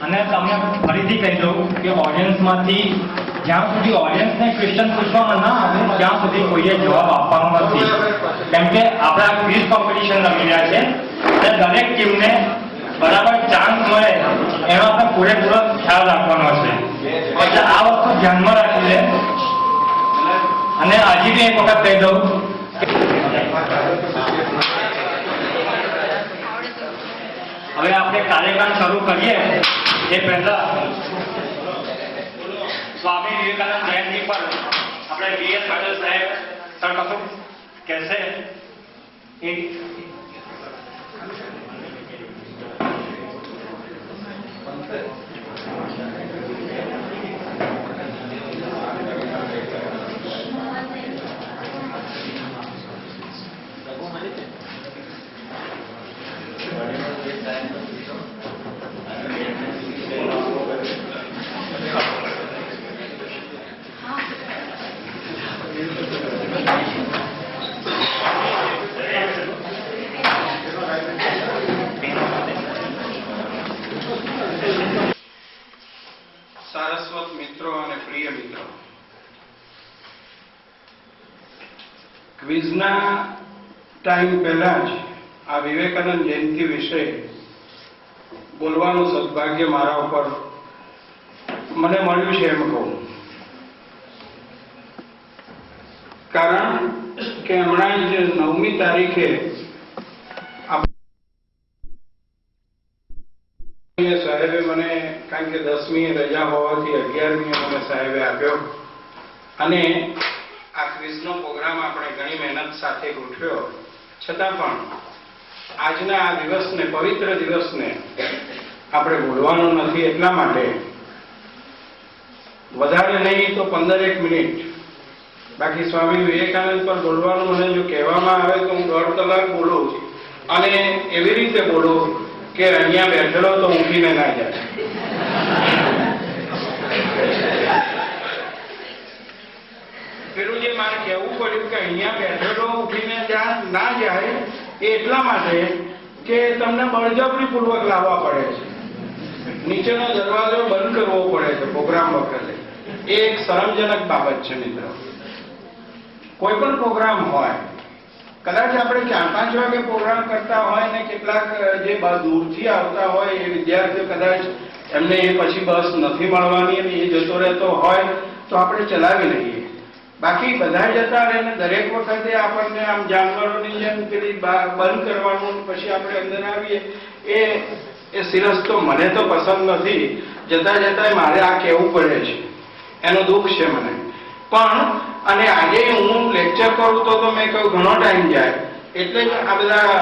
અને તમને ફરીથી કહી દઉં કે ઓડિયન્સમાંથી જ્યાં સુધી ઓડિયન્સને ક્વેશ્ચન પૂછવામાં ના આવે ત્યાં સુધી કોઈએ જવાબ આપવાનો નથી, કેમ કે આપણે આ ક્વિઝ કોમ્પિટિશન રમી રહ્યા છે અને દરેક ટીમને બરાબર ચાન્સ મળે એનો આપણે પૂરેપૂરો ખ્યાલ રાખવાનો છે. એટલે આ વસ્તુ ધ્યાનમાં રાખીને અને હજી બી એક વખત કહી દઉં હવે આપણે કાર્યક્રમ શરૂ કરીએ એ પહેલા સ્વામી વિવેકાનંદ જયંતિ પર આપણે વીએસ પાટીલ સાહેબ સર કશું કહેશે. સારસ્વત મિત્રો અને પ્રિય મિત્રો, ક્વિઝના ટાઈમ પહેલા જ આ વિવેકાનંદ જયંતિ વિશે બોલવાનું સદભાગ્ય મારા ઉપર મને મળ્યું છે એમ કહું. કારણ કે હમણાં જ 9મી તારીખે સાહેબે મને, કારણ કે 10મી રજા હોવાથી 11મી મને સાહેબે આપ્યો અને આ ક્વિઝનો પ્રોગ્રામ આપણે ઘણી મહેનત સાથે ગોઠવ્યો. છતાં પણ આજના આ દિવસને, પવિત્ર દિવસને આપણે ભૂલવાનું નથી. એટલા માટે વધારે નહીં તો 15 મિનિટ, બાકી સ્વામી વિવેકાનંદ પર બોલવાનું મને જો કહેવામાં આવે તો હું 1.5 કલાક બોલું અને એવી રીતે બોલું કે અહીંયા બેઠેલો તો ઊંઘીને ના જાય. પેલું જે મારે કહેવું પડ્યું કે અહીંયા બેઠેલો ઊંઘીને ના જાય એ એટલા માટે કે તમને બળજબરીપૂર્વક લાવવા પડે છે, નીચેનો દરવાજો બંધ કરવો પડે છે પ્રોગ્રામ વખતે. એ એક શરમજનક બાબત છે મિત્રો. કોઈ પણ પ્રોગ્રામ હોય, કદાચ આપણે 4-5 વાગે પ્રોગ્રામ કરતા હોય ને કેટલાક જે દૂરથી આવતા હોય એ વિદ્યાર્થીઓ કદાચ એમને એ પછી બસ નથી મળવાની અને એ જતો રહેતો હોય તો આપણે ચલાવી લઈએ. બાકી બધા જતા રહે ને દરેક વખતે આપણને આમ જાનવરોની જેમ પેલી બંધ કરવાનું પછી આપણે અંદર આવીએ એ સિરસ તો મને તો પસંદ નથી. જતા જતા મારે આ કહેવું પડે છે, એનું દુઃખ છે મને પણ. અને આજે હું લેક્ચર કરું તો મેં કહ્યું ઘણો ટાઈમ જાય, એટલે જ આ બધા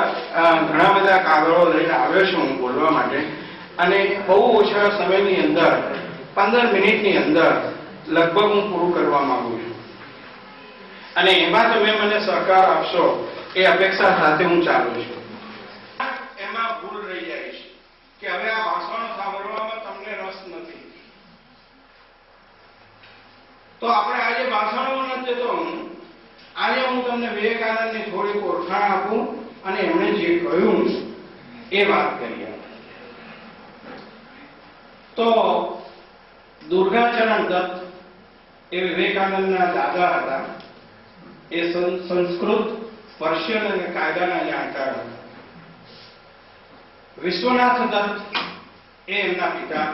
ઘણા બધા કાગળો લઈને આવ્યો છું હું બોલવા માટે. અને બહુ ઓછા સમયની અંદર 15 મિનિટની અંદર લગભગ હું પૂરું કરવા માંગુ છું અને એમાં તમે મને સહકાર આપશો એ અપેક્ષા સાથે હું ચાલુ છું. એમાં ભૂલ રહી જાય છે કે હવે આ ભાષણો સાંભળવામાં તમને રસ નથી તો આપણે આજે ભાષણો નથી જતો. આજે હું તમને વિવેકાનંદની થોડીક ઓળખાણ આપું અને એમણે જે કહ્યું એ વાત કરીએ. તો દુર્ગાચરણ દત્ત એ વિવેકાનંદના દાદા હતા. એ સંસ્કૃત, પર્શિયન અને કાયદાના જાણકાર હતા. વિશ્વનાથ દત્ત એ એમના પિતા.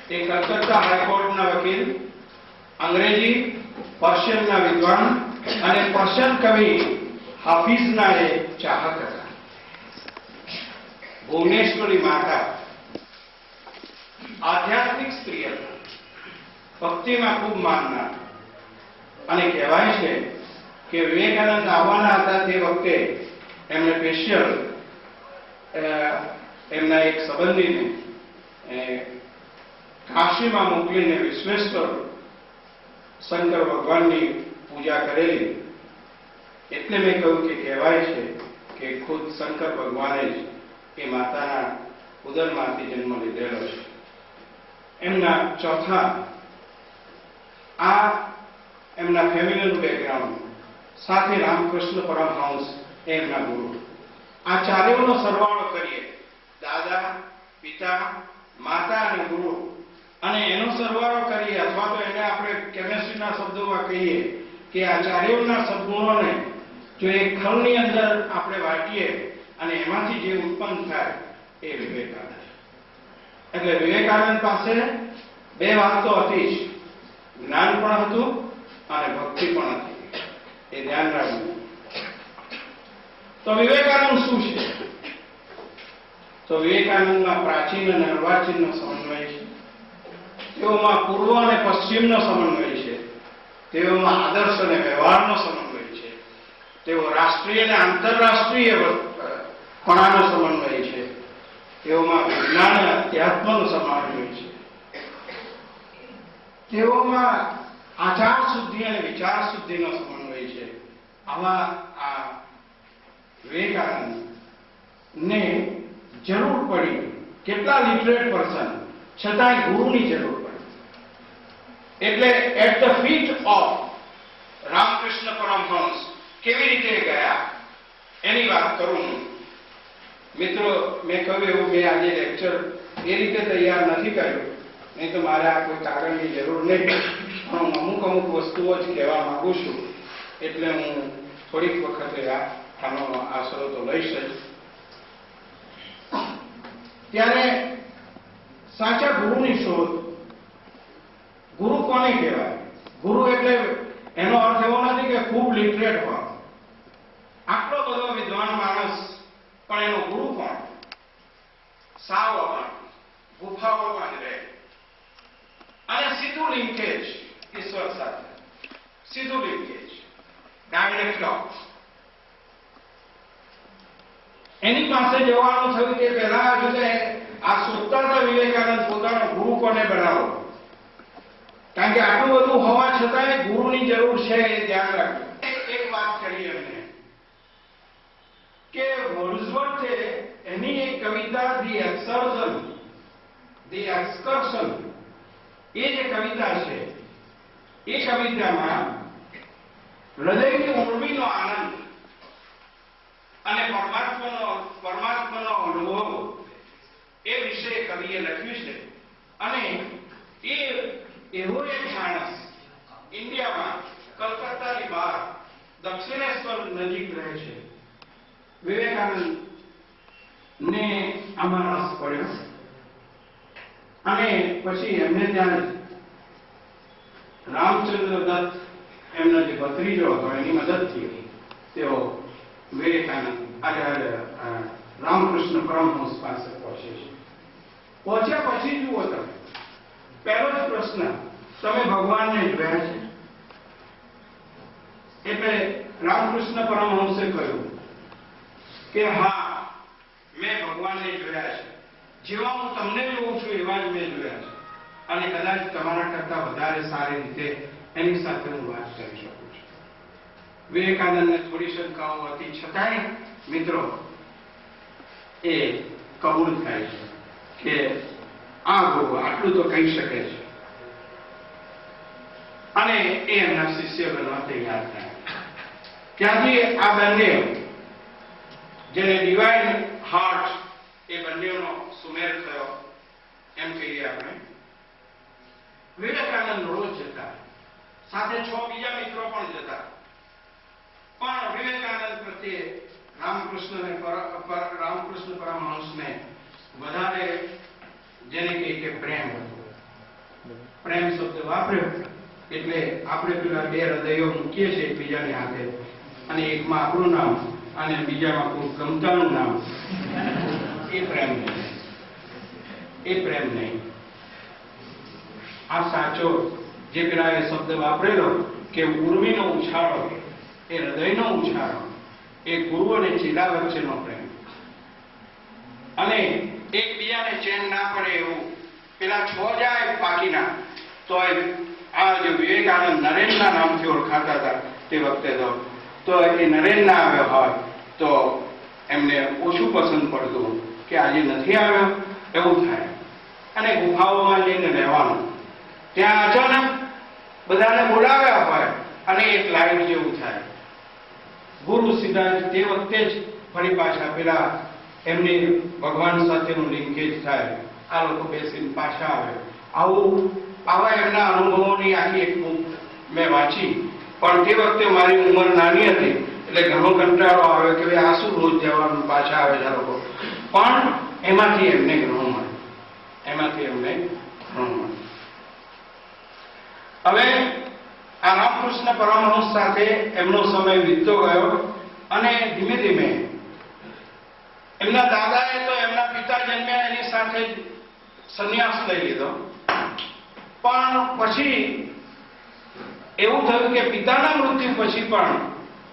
એ કલકત્તા હાઈકોર્ટના વકીલ, અંગ્રેજી, પર્શિયનના વિદ્વાન અને પર્શિયન કવિ હાફિઝના એ ચાહક હતા. ભુવનેશ્વરી માતા આધ્યાત્મિક સ્ત્રી હતા, ભક્તિમાં ખૂબ માનનાર. અને કહેવાય છે કે વિવેકાનંદ આવવાના હતા તે વખતે એમને સ્પેશિયલ એમના એક સંબંધીને કાશીમાં મોકલીને વિશ્વેશ્વર શંકર ભગવાનની પૂજા કરેલી. એટલે મેં કહ્યું કે કહેવાય છે કે ખુદ શંકર ભગવાને જ એ માતાના ઉદરમાંથી જન્મ લીધેલો છે. એમના ચોથા આ એમના ફેમિલીનું બેકગ્રાઉન્ડ સાથે રામકૃષ્ણ પરમહંસ એમના ગુરુ. આ ચારેયનો સરવાળો કરીએ, દાદા, પિતા, માતા અને ગુરુ, અને એનો સરવાળો કરીએ અથવા તો એને આપણે કેમેસ્ટ્રીના શબ્દોમાં કહીએ કે આ ચારેયના સદગુણોને જો એક ખલની અંદર આપણે વાટીએ અને એમાંથી જે ઉત્પન્ન થાય એ વિવેકાનંદ. એટલે વિવેકાનંદ પાસે બે વાતો હતી જ, જ્ઞાન પણ હતું અને ભક્તિ પણ હતી. એ ધ્યાન રાખવું. તો વિવેકાનંદ શું છે? તો વિવેકાનંદમાં પ્રાચીન અને અર્વાચીનનો સમન્વય છે, તેઓમાં પૂર્વ અને પશ્ચિમનો સમન્વય છે, તેઓમાં આદર્શ અને વ્યવહારનો સમન્વય છે, તેઓ રાષ્ટ્રીય અને આંતરરાષ્ટ્રીય પણાનો સમન્વય છે, તેઓમાં વિજ્ઞાન અને અધ્યાત્મનો સમન્વય છે, તેઓમાં આચાર શુદ્ધિ અને વિચાર શુદ્ધિનો સમન્વય છે. આવા આ વિવેકાનંદ ને જરૂર પડી કેટલા લિટરેટ પર્સન, છતાંય ગુરુની જરૂર પડી. એટલે at the feet of Ramakrishna Paramahamsa કેવી રીતે ગયા એની વાત કરું. મિત્રો, મેં કહ્યું એવું મેં આજે લેક્ચર એ રીતે તૈયાર નથી કર્યું, નહીં તો મારે આ કોઈ કાગળની જરૂર નહીં, પણ હું અમુક વસ્તુઓ જ કહેવા માંગુ છું, એટલે હું થોડીક વખતે આનો આશરો તો લઈશ જ. ત્યારે સાચા ગુરુની શોધ. ગુરુ કોને કહેવાય? ગુરુ એટલે એનો અર્થ એવો નથી કે ખૂબ લિટરેટ હોય, આટલો બધો વિદ્વાન માણસ, પણ એનો ગુરુ કોણ? સાવ અપણ, ગુફાઓમાં જ રહે અને સીધું લિંકેજ ઈશ્વર સાથે, સીધું લિંકેજ, ડાયરેક્ટ લૉ. એની પાસે જવાનું થયું કે પહેલા જોકે આ શોધતા હતા વિવેકાનંદ પોતાનો ગુરુ કોને બનાવો, કારણ કે આટલું બધું હોવા છતાંય ગુરુની જરૂર છે એ ધ્યાન રાખવું. એક વાત કરી એમને કે વર્ડસવર્થે એની એક કવિતા ધી એક્સકર્શન, એ જે કવિતા છે એ કવિતામાં હૃદયની ઉર્મિનો આનંદ અને પરમાત્માનો અનુભવ એ વિશે કવિએ લખ્યું છે. અને એ એવો એક માણસ ઇન્ડિયામાં કલકત્તાની બહાર દક્ષિણેશ્વર નજીક રહે છે. વિવેકાનંદ ને આમાં રસ પડ્યો અને પછી એમને ત્યાં રામચંદ્ર દત્ત એમનો જે ભત્રીજો હતો એની મદદથી તેઓ વિવેકાનંદ રામકૃષ્ણ પરમહંસ પાસે પહોંચે છે. પહોંચ્યા પછી જુઓ તમે, પહેલો જ પ્રશ્ન, તમે ભગવાનને જોયા છે? એટલે રામકૃષ્ણ પરમહંસે કહ્યું કે હા, મેં ભગવાનને જોયા છે, જેવા હું તમને જોઉં છું એવા જ મેં જોયા છે, અને કદાચ તમારા કરતા વધારે સારી રીતે એની સાથે હું વાત કરી શકું છું. વિવેકાનંદને થોડી શંકાઓ હતી, છતાંય મિત્રો એ કબૂલ થાય છે કે આ ગુરુ આટલું તો કહી શકે છે, અને એ એમના શિષ્ય બનવા તૈયાર થયા. ત્યાંથી આ બંને, જેને ડિવાઇન હાર્ટ, એ બંનેનો સુમેળ થયો એમ કહીએ આપણે. વિવેકાનંદ રોજ જતા, સાથે 6 બીજા મિત્રો પણ જતા, પણ વિવેકાનંદ પ્રત્યે રામકૃષ્ણ પરમહંસને વધારે, જેને કહીએ કે પ્રેમ હતો. પ્રેમ શબ્દ વાપર્યો એટલે આપણે પેલા બે હૃદયો મૂકીએ છીએ એકબીજાની હાથે, અને એકમાં આપણું નામ અને બીજામાં કોઈ ગમતાનું નામ, એ પ્રેમ નહીં, એ પ્રેમ નહીં. આ સાચો, જે પેલા એ શબ્દ વાપરેલો કે ઉર્મિનો ઉછાળો, એ હૃદયનો ઉછાળો, એ ગુરુ અને ચેલા વચ્ચેનો પ્રેમ. અને એકબીજાને ચેન ના પડે એવું, પેલા 6 જાય બાકીના, તો આ જે વિવેકાનંદ નરેનના નામથી ઓળખાતા હતા તે વખતે, તો એ નરેન ના આવ્યો હોય તો એમને ઓછું પસંદ પડતું કે આજે નથી આવ્યો એવું થાય. અને ગુફાઓમાં જઈને રહેવાનું, ત્યાં અચાનક બધાને બોલાવ્યા હોય અને એક લાઈટ જેવું થાય. ગુરુ સીધા તે વખતે જ ફરી પાછા પેલા એમની ભગવાન સાથેનું લિંકેજ થાય આ લોકો બેસીને પાછા આવે. આવા એમના અનુભવોની આખી એક બુક મેં વાંચી, પણ તે વખતે મારી ઉંમર નાની હતી એટલે ઘણો કંટાળો આવ્યો કે ભાઈ આ શું રોજ જવાનું, પાછા આવે છે આ લોકો. પણ એમાંથી એમને ઘણું મળે, હવે આ રામકૃષ્ણ પરમહંસ સાથે એમનો સમય વીતતો ગયો અને ધીમે ધીમે એમના દાદાએ તો એમના પિતા જન્મ્યા એની સાથે જ સંન્યાસ લઈ લીધો. પણ પછી એવું થયું કે પિતાના મૃત્યુ પછી પણ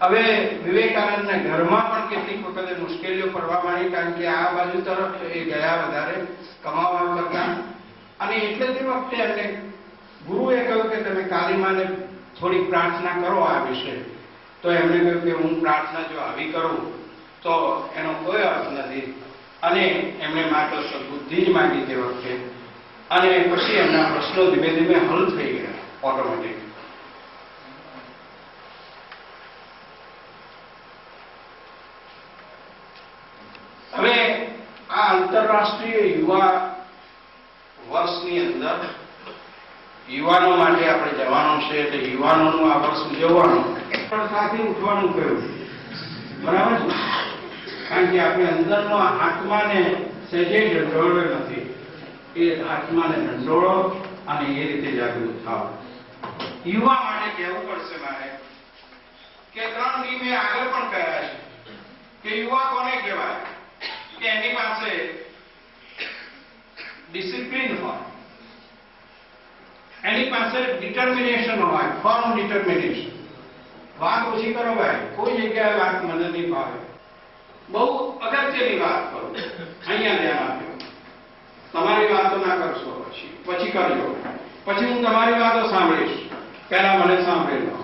હવે વિવેકાનંદને ઘરમાં પણ કેટલીક વખતે મુશ્કેલીઓ પડવા માંડી, કારણ કે આ બાજુ તરફ એ ગયા વધારે કમાવા કરતા. અને એટલે તે વખતે એમને ગુરુએ કહ્યું કે તમે કાલીમાને થોડી પ્રાર્થના કરો આ વિશે. તો એમણે કહ્યું કે હું પ્રાર્થના જો આવી કરું તો એનો કોઈ અર્થ નથી, અને એમણે માત્ર સદબુદ્ધિ જ માંગી તે વખતે. અને પછી એમના પ્રશ્નો ધીમે ધીમે હલ થઈ ગયા ઓટોમેટિક. હવે આ આંતરરાષ્ટ્રીય યુવા વર્ષની અંદર યુવાનો માટે આપણે જવાનું છે, એટલે યુવાનોનું આ વર્ષ ઉજવવાનું પણ સાથે ઉઠવાનું કહ્યું, બરાબર છે? કારણ કે આપણે અંદરનો આત્માને સહેજે ઢંઢોળ્યો નથી, એ આત્માને ઢંઢોળો અને એ રીતે જાગૃત થાવ. યુવા માટે કહેવું પડશે મારે કે 3 ડી મેં આગળ પણ કહ્યા છે કે યુવા કોને કહેવાય કે એની પાસે ડિસિપ્લિન હોય, એની પાસે ડિટર્મિનેશન હોય, ફર્મ ડિટર્મિનેશન. વાત ઓછી કરો ભાઈ, કોઈ જગ્યાએ વાત મને નહીં ભાવે. બહુ અગત્યની વાત કરો, અહીંયા ધ્યાન આપજો. તમારી વાતો ના કરશો, પછી કરજો, પછી હું તમારી વાતો સાંભળીશ, પહેલા મને સાંભળી લો.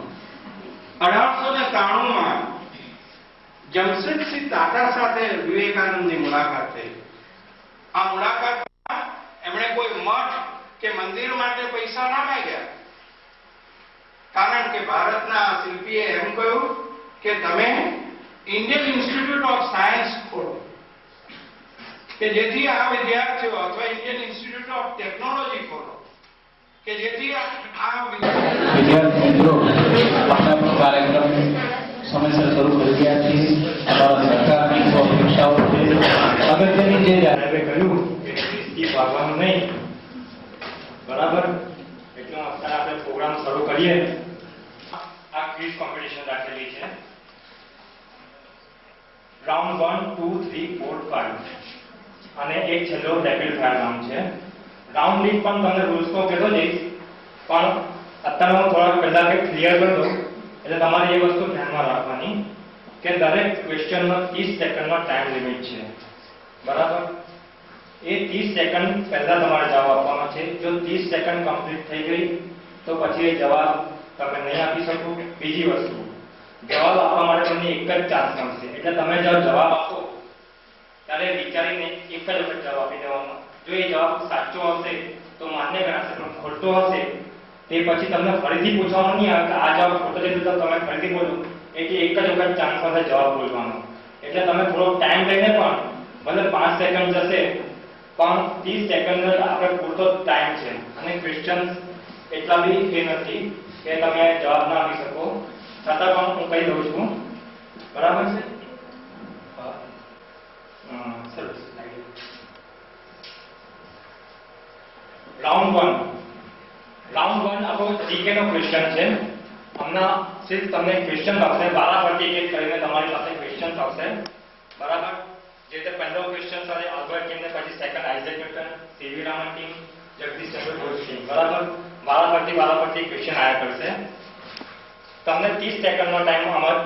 1893 જમશેદસિંહ તાતા સાથે વિવેકાનંદની મુલાકાત થઈ. આ મુલાકાતમાં એમણે કોઈ મઠ કે મંદિર માટે પૈસા ના માંગ્યા, કારણ કે ભારતના શિલ્પીએ એમ કહ્યું કે તમે ઇન્ડિયન ઇન્સ્ટિટ્યૂટ ઓફ સાયન્સ ખોલો, કે જેથી આ વિદ્યાર્થીઓ, અથવા ઇન્ડિયન ઇન્સ્ટિટ્યૂટ ઓફ ટેકનોલોજી ખોલો, કે જેથી આ વિદ્યાર્થી મિત્રો આપણા કાર્યક્રમ સમયસર શરૂ કરી રહ્યા છીએ. અમારા સરકારની અપેક્ષાઓ છે. અગત્યની જે સાહેબે કહ્યું કે એ ભાગવાનું નહીં, બરાબર? એટલે અત્યારે આપણે પ્રોગ્રામ શરૂ કરીએ. આ ક્વિઝ કોમ્પિટિશન રાખેલી છે. રાઉન્ડ 1, 2, 3, 4, 5 અને એક છેલ્લો રેપિડ ફાયર રાઉન્ડ છે. રાઉન્ડ ની પણ તમને રૂલ્સ તો કહેતો જઈશ, પણ અત્યારે હું થોડા પહેલા કે ક્લિયર કરી દઉં, એટલે તમારે એ વસ્તુ ધ્યાનમાં રાખવાની કે દરેક ક્વેશ્ચનનો 30 સેકન્ડનો ટાઈમ લિમિટ છે, બરાબર? એ 30 સેકન્ડ પહેલા તમારે જવાબ આપવાનો છે. જો 30 સેકન્ડ કમ્પ્લીટ થઈ ગઈ તો પછી એ જવાબ તમે નહીં આપી શકો. બીજી વસ્તુ, જવાબ આપવા માટે તમને એક જ ચાન્સ મળશે, એટલે તમે જો જવાબ આપો ત્યારે વિચારીને એક જ વખત જવાબ આપી દેવાનો. જો એ જવાબ સાચો હશે તો માન્ય ગણાશે, પણ ખોટો હશે તે પછી તમને ફરીથી પૂછવાનું નહીં આવે કે આ જવાબ ખોટો છે તો તમે ફરીથી બોલો. એટલે એક જ વખત ચાન્સ હશે જવાબ બોલવાનો. એટલે તમે થોડો ટાઈમ લઈને પણ ભલે 5 સેકન્ડ જશે, પણ 30 સેકન્ડ આપણે પૂરતો ટાઈમ છે. અને ક્વેશ્ચન્સ એટલા બી એ નથી કે તમે જવાબ ના આપી શકો, છતાં પણ હું કહી દઉં છું, બરાબર છે? સરસ. રાઉન્ડ 1 આપણો જીકે નો ક્વેશ્ચન છે. હમણાં સિર્ફ તમને ક્વેશ્ચન આવશે, વારાફરતી એક કરીને તમારી પાસે ક્વેશ્ચન આવશે, બરાબર? જે તે પહેલો ક્વેશ્ચન સાથે આલ્બર્ટ કિમ ને પછી સેકન્ડ આઇઝેક ન્યૂટન, સીવી રામન કિમ, જગદીશ ચંદ્ર બોઝ કિમ, બરાબર? વારાફરતી ક્વેશ્ચન આયા કરશે. તમને 30 સેકન્ડનો ટાઈમ, અમાર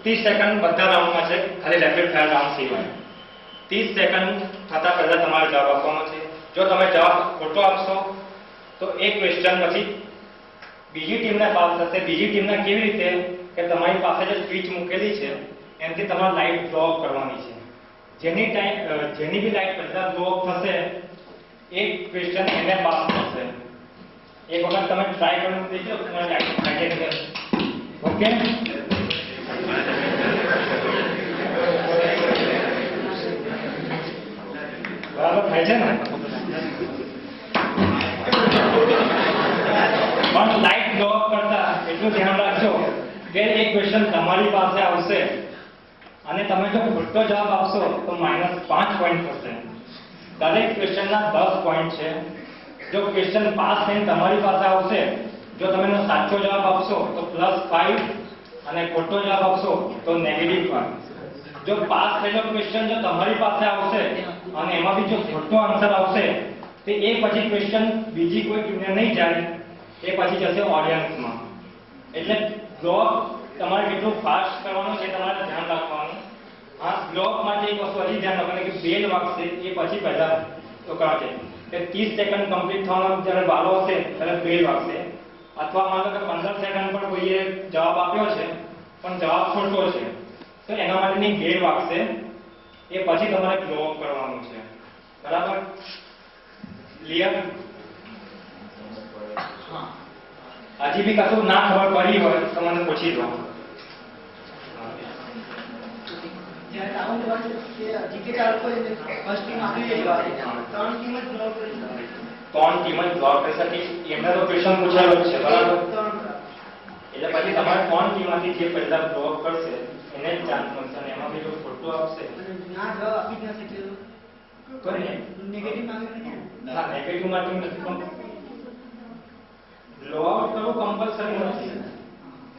30 સેકન્ડ બધા રાઉન્ડમાં છે, ખાલી રેપિડ ફાયર રાઉન્ડ સિવાય. 30 સેકન્ડ થતા પહેલા તમારે જવાબ આપવાનો છે. જો તમે જવાબ ખોટો આપશો તો એક ક્વેશ્ચન પછી બીજી ટીમને પાસ થશે. બીજી ટીમને કેવી રીતે કે તમારી પાસે જે સ્વિચ મૂકેલી છે એનાથી તમારે લાઇટ બ્લો ઓફ કરવાની છે. જેની બી લાઇટ પહેલા બ્લો ઓફ થશે એક ક્વેશ્ચન એને પાસ થશે. એક વખત તમે ટ્રાય કરીને દેખો તમારી લાઇટ લાગી જશે. ઓકે, બરાબર થાય છે ને? કે એક ક્વેશ્ચન તમારી પાસે આવશે અને તમે જો ખોટો જવાબ આપશો તો -5 પોઈન્ટ થશે. દરેક ક્વેશ્ચનના 10 પોઈન્ટ છે. જો ક્વેશ્ચન પાસ થઈને તમારી પાસે આવશે, જો તમે એનો સાચો જવાબ આપશો તો +5 અને ખોટો જવાબ આપશો તો -5. જો પાસ થયેલો ક્વેશ્ચન જો તમારી પાસે આવશે અને એમાં બી જો ખોટો આન્સર આવશે તો એ પછી ક્વેશ્ચન બીજી કોઈ ટીમને નહીં જાય, એ પછી જશે ઓડિયન્સમાં. એટલે બ્લોક તમારે કેટલું ફાસ્ટ કરવાનું છે તમારે ધ્યાન રાખવાનું. હા, બ્લોક માટે એક વસ્તુ હજી ધ્યાન રાખવાનું કે બેલ વાગશે એ પછી પહેલા તો કરાશે કે 30 સેકન્ડ કમ્પ્લીટ થવાનો જ્યારે વારો હશે ત્યારે બેલ વાગશે. અથવા માનો કે 15 સેકન્ડ પર કોઈએ જવાબ આપ્યો છે પણ જવાબ ખોટો છે તો એના માટેની બેલ વાગશે, એ પછી તમારે બ્લોક કરવાનું છે. બરાબર? ક્લિયર? હજી બી કશું ના ખબર પડી હોય તો મને પૂછી દો. જ્યારે રાઉન્ડ 1 કે જીકે ચાલુ કરી ફર્સ્ટ ટીમ આપી દે જવાબ, 3 ટીમ જ બ્લોક કરી શકે. 3 ટીમ જ બ્લોક કરી શકે. એમને તો ક્વેશ્ચન પૂછાયો જ છે. બરાબર? એટલે પછી તમારે 3 ટીમમાંથી જે પહેલા બ્લોક કરશે એને જ ચાન્સ મળશે અને એમાં બી જો ખોટું આપશે ના જવાબ આપી જ ન શકે કરીને નેગેટિવ માંગે ને. ના, નેગેટિવ માર્કિંગ નથી પણ બ્લો આઉટ કરવું કમ્પલસરી નથી.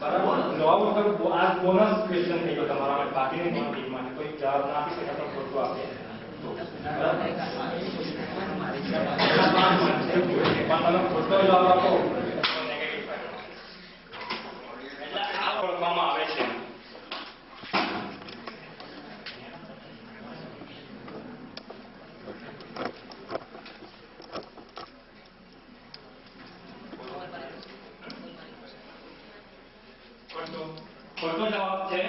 બરાબર? બ્લો આઉટ કરવું આ બોનસ ક્વેશ્ચન થઈ ગયો તમારા માટે. બાકીની ત્રણ ટીમ માટે કોઈ જવાબ ના આપી શકે તો ખોટું આપે. બરાબર? પણ તમે ખોટો જવાબ આપો તો નેગેટિવ થાય. એટલે આ ઓળખવામાં આવે છે. ખોટો જવાબ છે.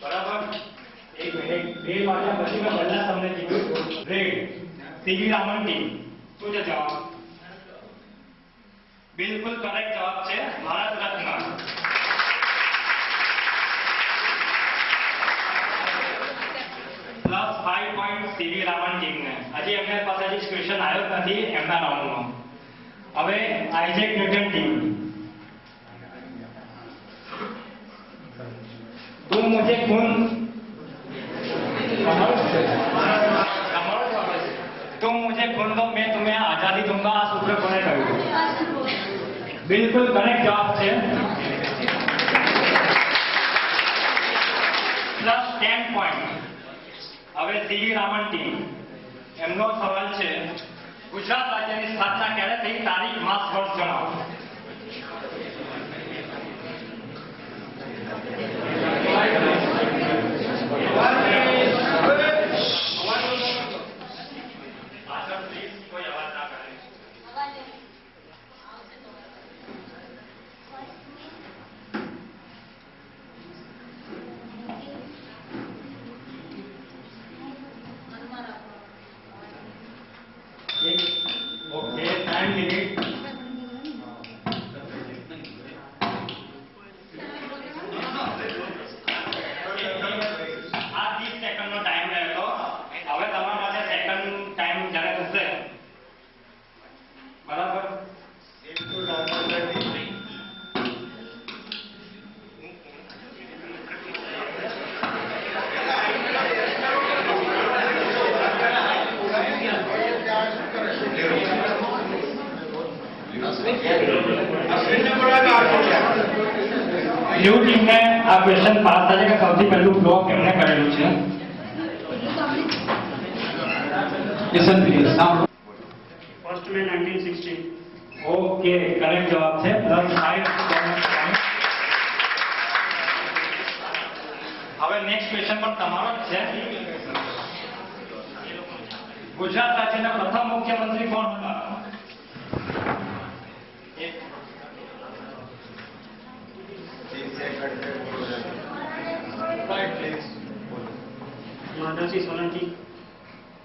બરાબર? એક મિનિટ બે વાગ્યા પછી મેં પહેલા તમને કીધું રેડ સીવી રામન ટીમ. શું છે જવાબ? બિલકુલ કરેક્ટ જવાબ છે ભારત રત્ન. +5 પોઈન્ટ સીવી રામન ટીમને. હજી એમને પાસે હજી ક્વેશ્ચન આવ્યો જ નથી એમના રાઉન્ડમાં. હવે આઇઝેક ન્યૂટન ટીમ. तुम मुझे खून तुम मुझे खून दो मैं तुम्हें आजादी दूंगा. આ સૂત્ર કોને કહ્યું? બિલકુલ કરેક્ટ જવાબ છે. +10 પોઈન્ટ. હવે સીવી રામન ટીમ એમનો સવાલ છે ગુજરાત રાજ્યની સ્થાપના ક્યારે થઈ? તારીખ, માસ, વર્ષ જણાવો. Okay, 9 minute. આ 30 સેકન્ડનો ટાઈમ રહેલો. હવે તમારા પાસે સેકન્ડ ટાઈમ જ્યારે થશે. બરાબર? બ્લુ ટીમને આ ક્વેશ્ચન પાસ થાય કે સૌથી પહેલું બ્લોક એમને કરેલું છે. લેસન પીરિયડ સાંભળો. 1 મે 1916. ઓકે, કરેક્ટ જવાબ છે. +5 પોઈન્ટ. હવે નેક્સ્ટ ક્વેશ્ચન પણ તમારો જ છે. ગુજરાત રાજ્યના પ્રથમ મુખ્યમંત્રી કોણ હતા? માધવસિંહ સોલંકી.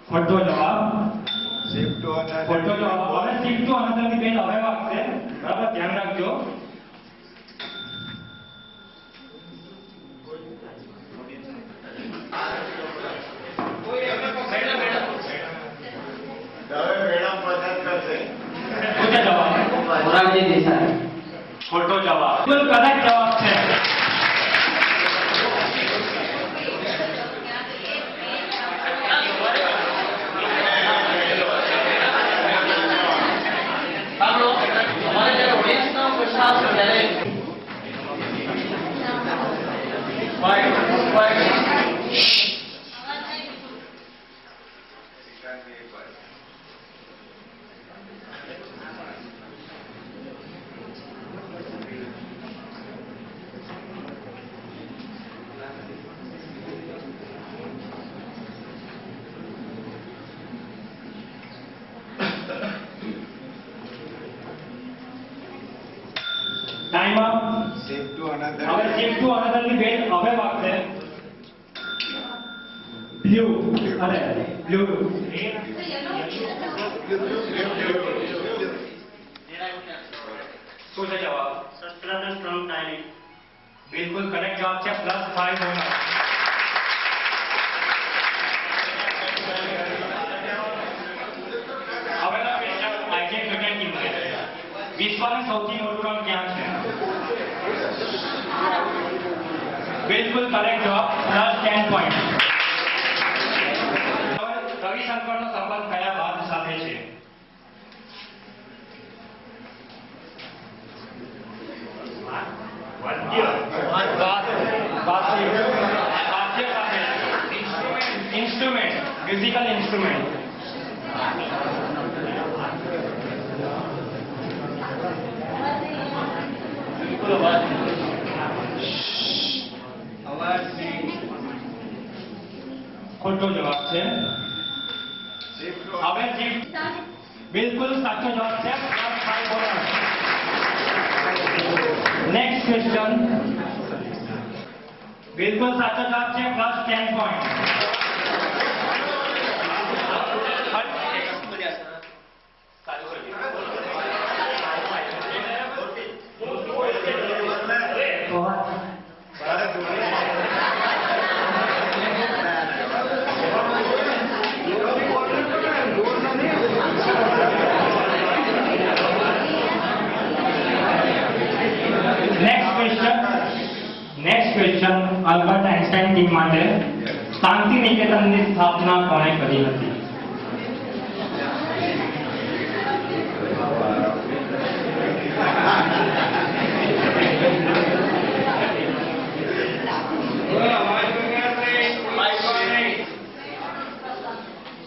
ખોટો જવાબ. ખોટો જવાબ. હવે શિફ્ટ અનંતની બેન હવે વાગશે. બરાબર? ધ્યાન રાખજો. ખોટો જવાબ. મોરારજી દેસાઈ. ખોટો જવાબ. બિલકુલ કરેક્ટ જવાબ છે. Time up. હવે શિફ્ટ ટુ અનધર ની બેલ હવે વાગશે. બ્લુ અરે બ્લુ શું છે જવાબ? સસ્ત્રાના સ્ટ્રોંગ ટાઈમિંગ. બિલકુલ કરેક્ટ જવાબ છે +5 બોનસ. હવેનો ક્વેશ્ચન આઈજે ક્રિકેટ ટીમ છે. વિશ્વનું સૌથી મોટું રણ ક્યાં છે? બિલકુલ કરેક્ટ જવાબ +10 પોઈન્ટ. રવિશંકરનો સંબંધ કયા વાદ સાથે છે? Instrument, musical instrument. ખોટો જવાબ છે. હવે શિફ્ટ બિલકુલ સાચો જવાબ છે +5 બોનસ. નેક્સ્ટ ક્વેશ્ચન બિલકુલ સાચો જવાબ છે +10 point. Next question Albert Einstein team માટે શાંતિ નિકેતનની સ્થાપના કોણે કરી હતી?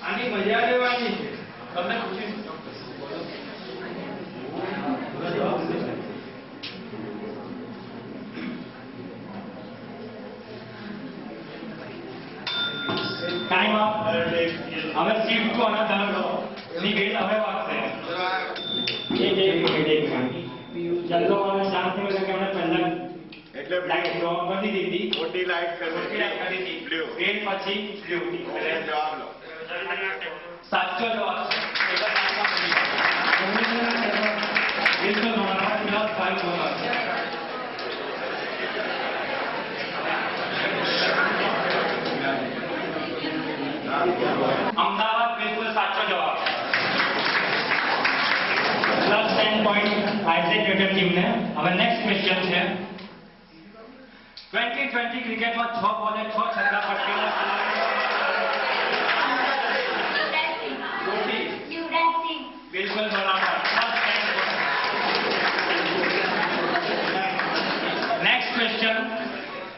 આની મજા લેવાની છે. તમને પૂછી ટાઈમ અપ. હવે શિફ્ટ ટુ અનધર ની બેલ હવે વાગશે. એક મિનિટ. જલ્દો અને શાંતિ માં કે આપણે પહેલા એટલે લાઈટ ડ્રો કરી દીધી. મોટી લાઈટ મોટી લાઈટ કરી દીધી. બ્લુ. બેલ પછી બ્લુ. એટલે જવાબ લો. સાચો જવાબ છે. એટલે ટાઈમ અપ થઈ ગયો. બિલકુલ તમારા +5 બોનસ. અમદાવાદ બિલકુલ સાચો જવાબ. +10 પોઈન્ટ આઇઝેક ન્યૂટન ટીમને. હવે નેક્સ્ટ ક્વેશ્ચન છે 2020 ક્રિકેટમાં 6 બોલે 6 છગ્ગા પટકેલા ખેલાડી. બિલકુલ બરાબર. નેક્સ્ટ ક્વેશ્ચન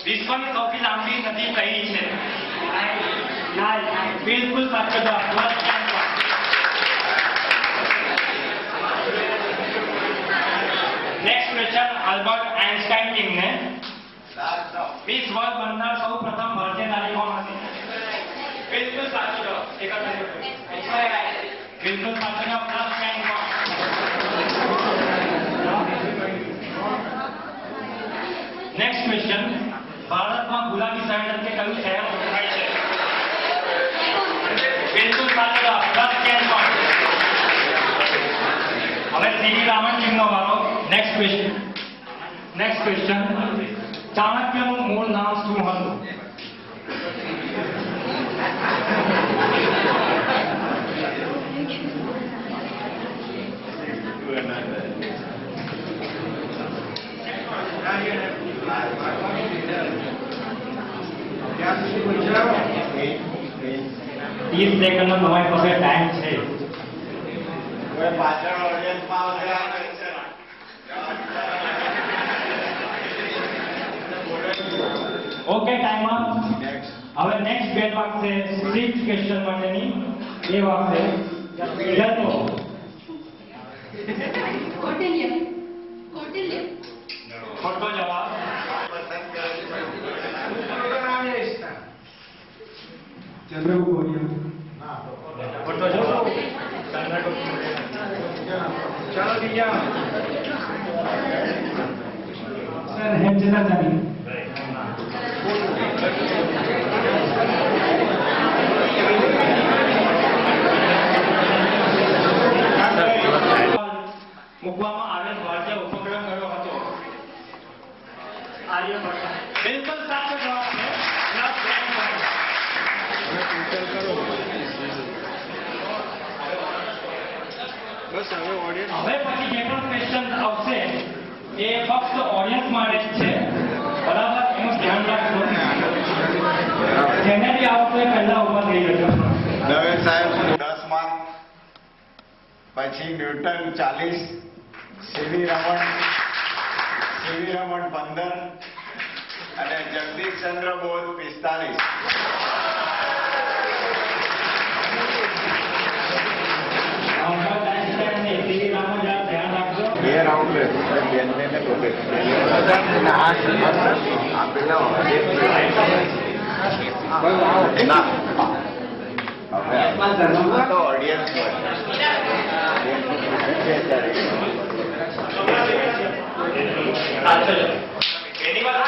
વિશ્વની સૌથી લાંબી નદી કઈ છે? બિલકુલ સાચો જવાબ +10 point. Next question Albert Einstein ટીમને 20 વર્ષ બનનાર સૌ પ્રથમ ભારતીય નારી કોણ હતી? બિલકુલ સાચો જવાબ. બિલકુલ સાચો જવાબ +10 પોઈન્ટ. નેક્સ્ટ ક્વેશ્ચન ભારતમાં ગુલાબી શહેર તરીકે કયું શહેર ઓળખાય છે? બિલકુલ સાચો જવાબ +10 પોઈન્ટ. હવે સીવી રામન ટીમનો વારો. નેક્સ્ટ ક્વેશ્ચન ચાણક્યનું મૂળ નામ શું હતું? ત્યાં સુધી પૂછાવો. 30 સેકન્ડનો તમારી પાસે ટાઈમ છે. પાછળ ઓડિયન્સમાં આવશે. Okay time up. હવે નેક્સ્ટ બેલ વાગશે સ્ટ્રીટ ક્વેશ્ચન માટેની. એ વાગશે જતો. ખોટો જવાબ. ખોટો જવાબ. ચાલો બીજા ડોક્ટર હેમચંદ્રાચાર્ય. મૂકવામાં આવેલ ભારતીય ઉપગ્રહ કયો હતો? આર્યભટ્ટ. બિલકુલ સાચો જવાબ છે. Plus 10 point. બસ હવે ઓડિયન્સ હવે પછી જે પણ ક્વેશ્ચન આવશે એ ફક્ત ઓડિયન્સ માટે જ છે, બરાબર? એનું ધ્યાન રાખજો. જેને બી આવતો એ પહેલા ઉભા થઈ જજો. દવે સાહેબ 10 માર્ક, પછી ન્યૂટન 40, સીવી રમણ 15 અને જગદીશ ચંદ્ર બોઝ 45. આવતા ટાઈમ છે અને ટીવી નામો જરા ધ્યાન રાખજો. બે રાઉન્ડ લે બેનને ને ટોપે ના હવે તો ઓડિયન્સ સાચો જવાબ. એની વાત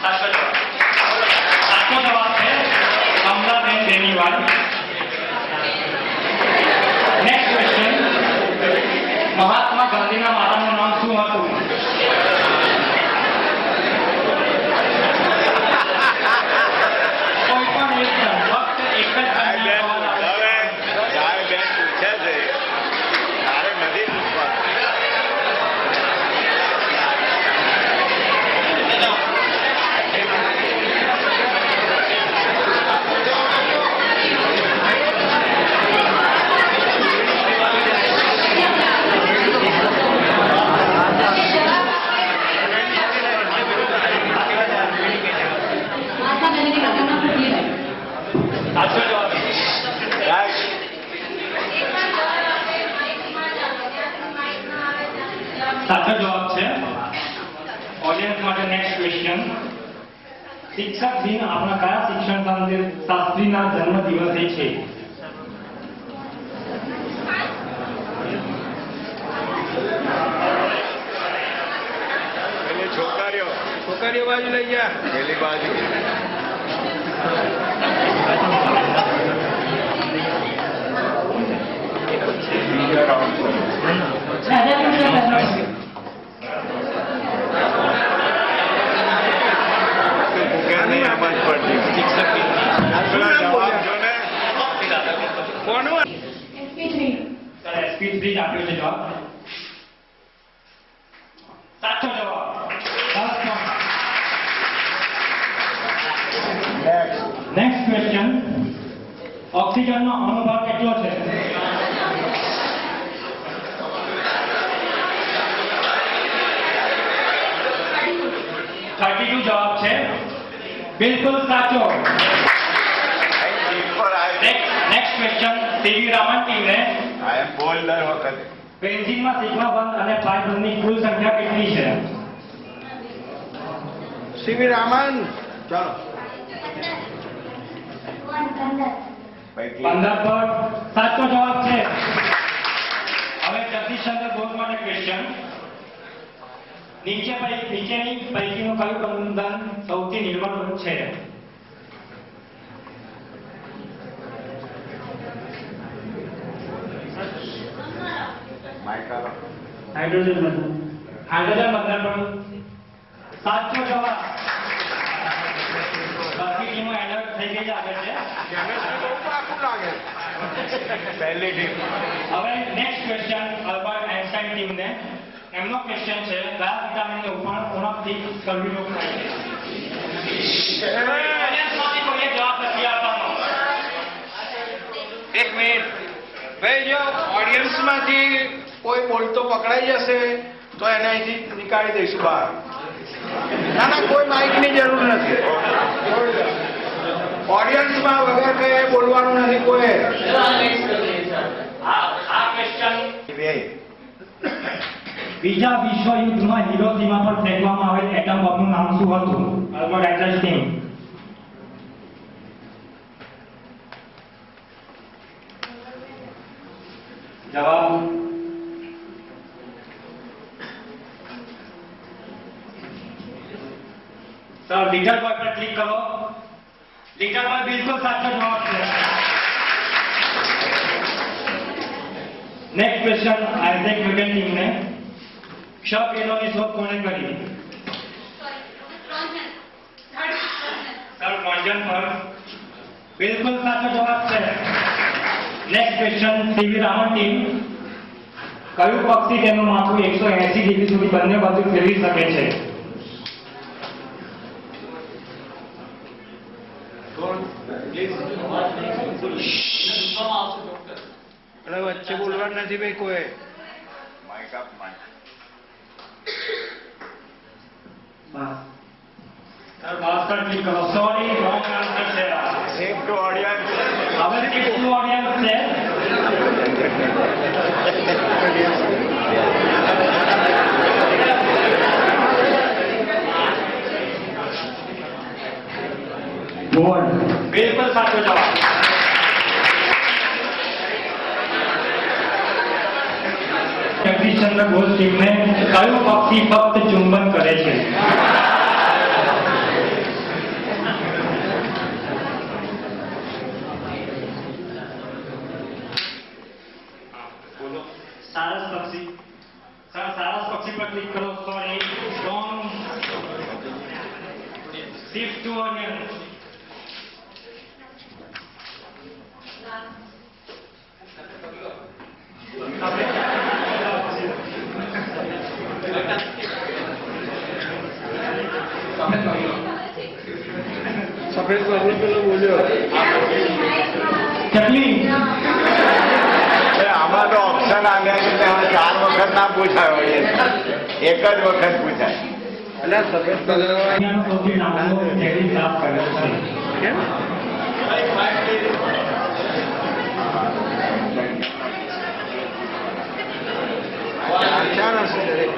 સાચો જવાબ. સાચો જવાબ છે કમલાબેન બેનીવાલ. Next question. મહાત્મા ગાંધીના માતાનું નામ શું હતું? કોઈ પણ એક જણ, ફક્ત એક જ જણના જવાબ આપો. સાહેબ બેન પૂછે છે તારે નથી પૂછવાનું. સાચો જવાબ. સાચો જવાબ છે. ઓડિયન્સ માટે નેક્સ્ટ ક્વેશ્ચન. શિક્ષક દિન આપણા કયા શિક્ષણ શાસ્ત્રીના જન્મ દિવસે છે? પેલી છોકરીઓ બાજુ લઈ જા. પેલી બાજુ બીજો રાઉન્ડ ક્યાંની આવાજ પડતી પેલા જવાબ જો ને કોનું? SP3 આપ્યો છે જવાબ. સાચો જવાબ. 10 પોઈન્ટ. Next question. ઓક્સિજનનો અણુભાર કેટલો છે? જવાબ છે. બિલકુલ સાચો. Next question. ટીવી રામન ટીમને આઈ એમ બોલ દર વખતે પેન્સિલમાં સિગ્મા બંધ અને પાઈ બંધની કુલ સંખ્યા કેટલી છે? સીવી રામન. ચાલો. 15 15 પર સાચો જવાબ છે. હવે જગદીશચંદ્ર બોઝ માટે ક્વેશ્ચન. નીચેની પૈકીનું કયું બંધન સૌથી નિર્બળ છે? માઇકલ હાઇડ્રોજન બંધન. હાઇડ્રોજન બંધન પણ સાચો જવાબ. બાકી ટીમો એલર્ટ થઈ ગઈ છે આગળ છે. કેમેસ્ટ્રી બહુ આખું લાગે. પહેલી ટીમ હવે નેક્સ્ટ ક્વેશ્ચન અલ્બર્ટ આઇન્સ્ટાઈન ટીમને. એમનો ક્વેશ્ચન છે કયા વિટામિનની ઉણપથી સ્કર્વી રોગ થાય છે? ઓડિયન્સમાંથી કોઈએ જવાબ નથી આપવાનો. એક મિનિટ ભાઈ, જો ઓડિયન્સમાંથી કોઈ બોલતો પકડાઈ જશે તો એને અહીંથી નીકાળી દઈશું બહાર. ના ના, કોઈ માઇકની જરૂર નથી. ઓડિયન્સમાં વગર કે બોલવાનું નથી કોઈ. આ ક્વેશ્ચન બે બીજા વિશ્વયુદ્ધમાં હિરોશીમા પર ફેંકવામાં આવેલ એટમ બોમ્બનું નામ શું હતું? અલ્બર્ટ આઇન્સ્ટાઈન. જવાબ સર લિટલ બોય પર ક્લિક કરો. લિટલ બોય બિલકુલ સાચો જવાબ છે. નેક્સ્ટ ક્વેશ્ચન આઇઝેક ન્યૂટન ટીમને ક્ષ કિરણોની શોધ કોણે કરી? સર ક્વોન્ટમ પર બિલકુલ સાચો જવાબ છે. નેક્સ્ટ ક્વેશ્ચન સીવી રામન ટીમ કયું પક્ષી તેનું માથું 180 ડિગ્રી સુધી બંને બાજુ ફેરવી શકે છે? એટલે વચ્ચે બોલવા નથી ભાઈ કોઈ. Mic up mic. Sir master click કરો. સોરી રોંગ આન્સર છે. Same to audience. હવે કેટલું ઓડિયન્સ છે? બોર્ડ બિલકુલ સાચો જવાબ. જગદીશચંદ્ર બોઝ ટીમને કયું પક્ષી ફક્ત ચુંબન કરે છે? સારસ પક્ષી. સર સારસ પક્ષી પર ક્લિક કરો. Sorry wrong. Shift to audience. સફેદ વાળો પેલો બોલ્યો. ચકલી. આમાં તો ઓપ્શન આવ્યા છે તેમાં 4 વખત ના પૂછાય ઓડિયન્સ. એક જ વખત પૂછાય. એટલે સફેદ કલર દુનિયાનો સૌથી લાંબો ટેલિગ્રાફ કર્યો છે. કેમ? ચાર હશે દરેક.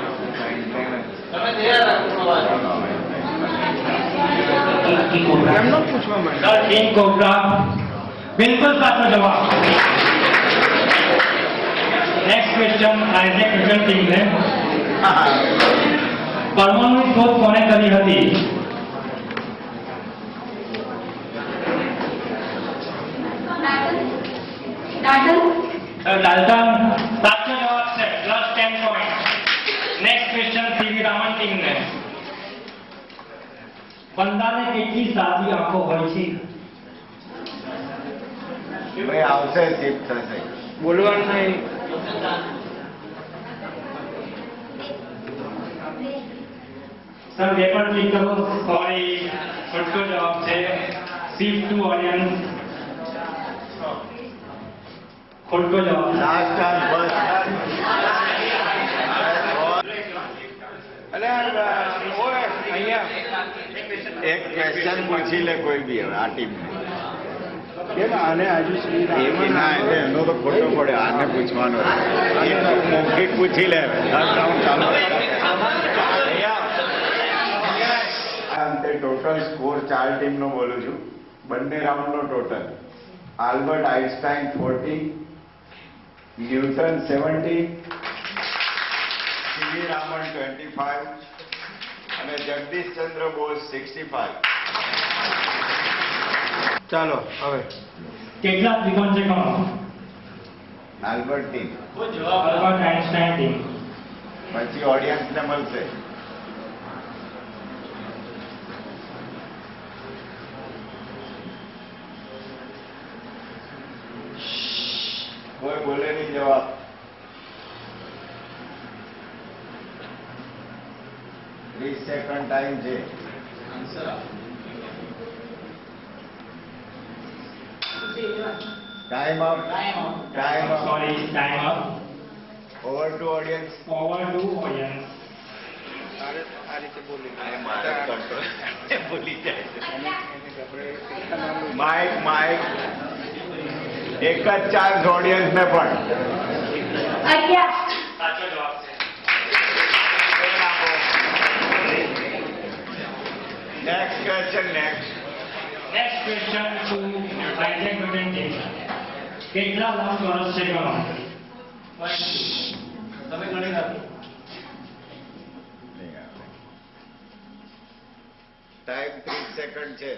એમનો પૂછવા માંડે. સર કિંગ કોબ્રા બિલકુલ સાચો જવાબ. નેક્સ્ટ ક્વેશ્ચન આઇઝેક ન્યૂટન ટીમને પરમાણુની શોધ કોણે કરી હતી? સર ડાલ્ટન સાચો જવાબ છે. Plus 10 point. નેક્સ્ટ ક્વેશ્ચન સીવી રામન ટીમને પંદાને કેટલી સાદી આંખો હોય છે? ભાઈ આવશે શિફ્ટ થશે. બોલવાનું નહીં. સર બે પર ક્લિક કરો. સોરી ખોટો જવાબ છે. Shift to audience. ખોટો જવાબ. લાસ્ટ ચાન્સ બસ. અલે ઓય અહીંયા એક ક્વેશ્ચન પૂછી લે કોઈ બી હવે આ ટીમ. કેમ આને આજુ સુધી એમાં ના એટલે એનો તો ખોટો પડે. આને પૂછવાનો એ તો મૌખિક પૂછી લે. ફર્સ્ટ રાઉન્ડ ચાલુ. અંતે ટોટલ સ્કોર 4 ટીમનો બોલું છું. બંને રાઉન્ડનો ટોટલ આલ્બર્ટ આઇન્સ્ટાઈન 40, ન્યૂટન 70, સીવી રામન 25 અને જગદીશચંદ્ર બોઝ 65. ચાલો હવે કેટલા ત્રિકોણ છે ગણો? Albert team Albert Einstein team. પછી ઓડિયન્સને મળશે. કોઈ બોલે નહીં જવાબ. ત્રીસ સેકન્ડ ટાઈમ છે. Time up. Time up. Sorry time up. Over to audience. Over to audience. આ રીતે બોલી ભૂલી જાય માઇક માઇક. એક જ ચાન્સ ઓડિયન્સ ને પણ. સાચો જવાબ છે. Next question. Next next question to Isaac Newton team કેટલા લંબ ચોરસ છે ગણો? તમે ગણી રાખો. ટાઈમ 30 સેકન્ડ છે.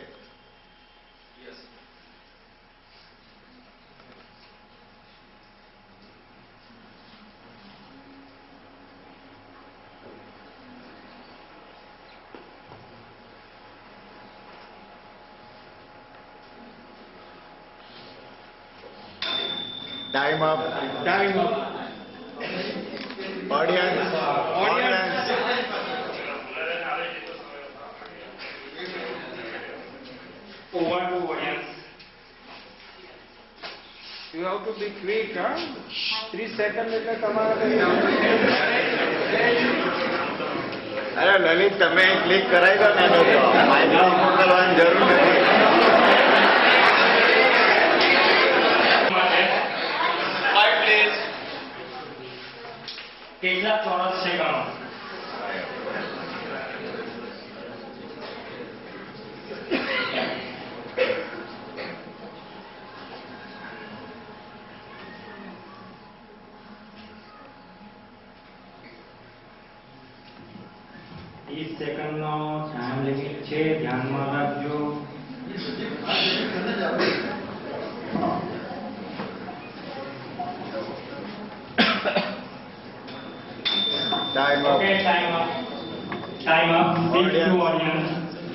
Time up. Time audience. Audience. Over to audience. You have to be quick, હા? 30 સેકન્ડ એટલે તમારે અરે લલિત, તમે ક્લિક કરાવી દો ને તો માઇક્રોફોન મોકલવાની જરૂર નથી. કેટલા ચોરસ છે ગણો. સેકન્ડનો ટાઈમ લિમિટ છે, ધ્યાનમાં રાખજો. Time up. Okay, time up. Time up. Speak to audience.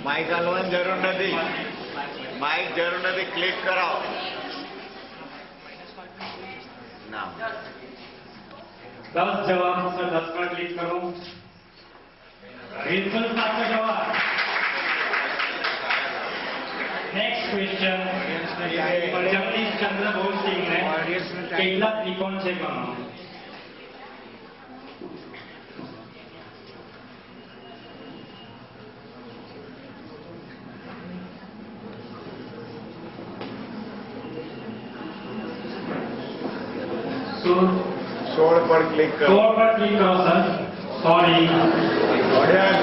Mic હલવાની જરૂર નથી. માઇક જરૂર નથી. ક્લિક કરાવો. ના. 10 જવાબ છે, 10 પર ક્લિક કરો. બિલકુલ સાચો જવાબ. Next question. જગદીશ ચંદ્ર બોલસિંહને કેટલા ત્રિકોણ છે ગણો. શું 16 પર ક્લિક કરો. 16 પર ક્લિક કરો સર. સોરી. ઓડિયન્સ.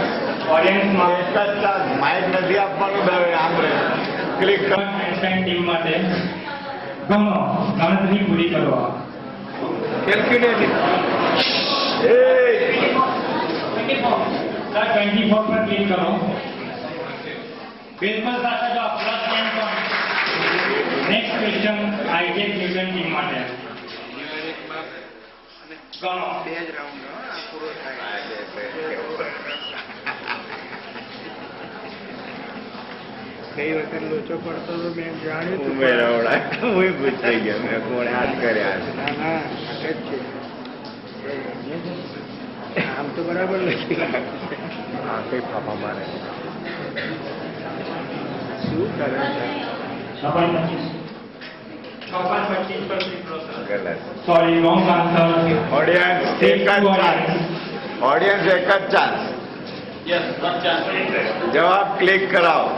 ઓડિયન્સમાં એક જ ચાન્સ. માઇક નથી આપવાનું. દવે આમ ક્લિક કરો. આઈન્સ્ટાઈન ટીમ માટે ગણો, ગણતરી પૂરી કરો. કેલ્ક્યુલેટિંગ. એ સર 24 પર ક્લિક કરો. બિલકુલ સાચો જવાબ. Plus 10 point. Next question iTech Newton team માટે ગણો. 2 જ રાઉન્ડ, હા, પૂરો થાય. ગઈ વખત લોચો પડતો તો મેં જાણ્યું હતું. મેળવડા હું પૂછાઈ ગયો. મેં કોણે હાથ કર્યા. ના ના, આ જ છે. આમ તો બરાબર નથી. હા, કઈ ફાફા મારે. શું કરે છે? 6.25 પર ક્લિક કરો સર. ગલત. Sorry, wrong answer. ઓડિયન્સ એક જ ચાન્સ. ઓડિયન્સ એક જ ચાન્સ. જવાબ ક્લિક કરાવો.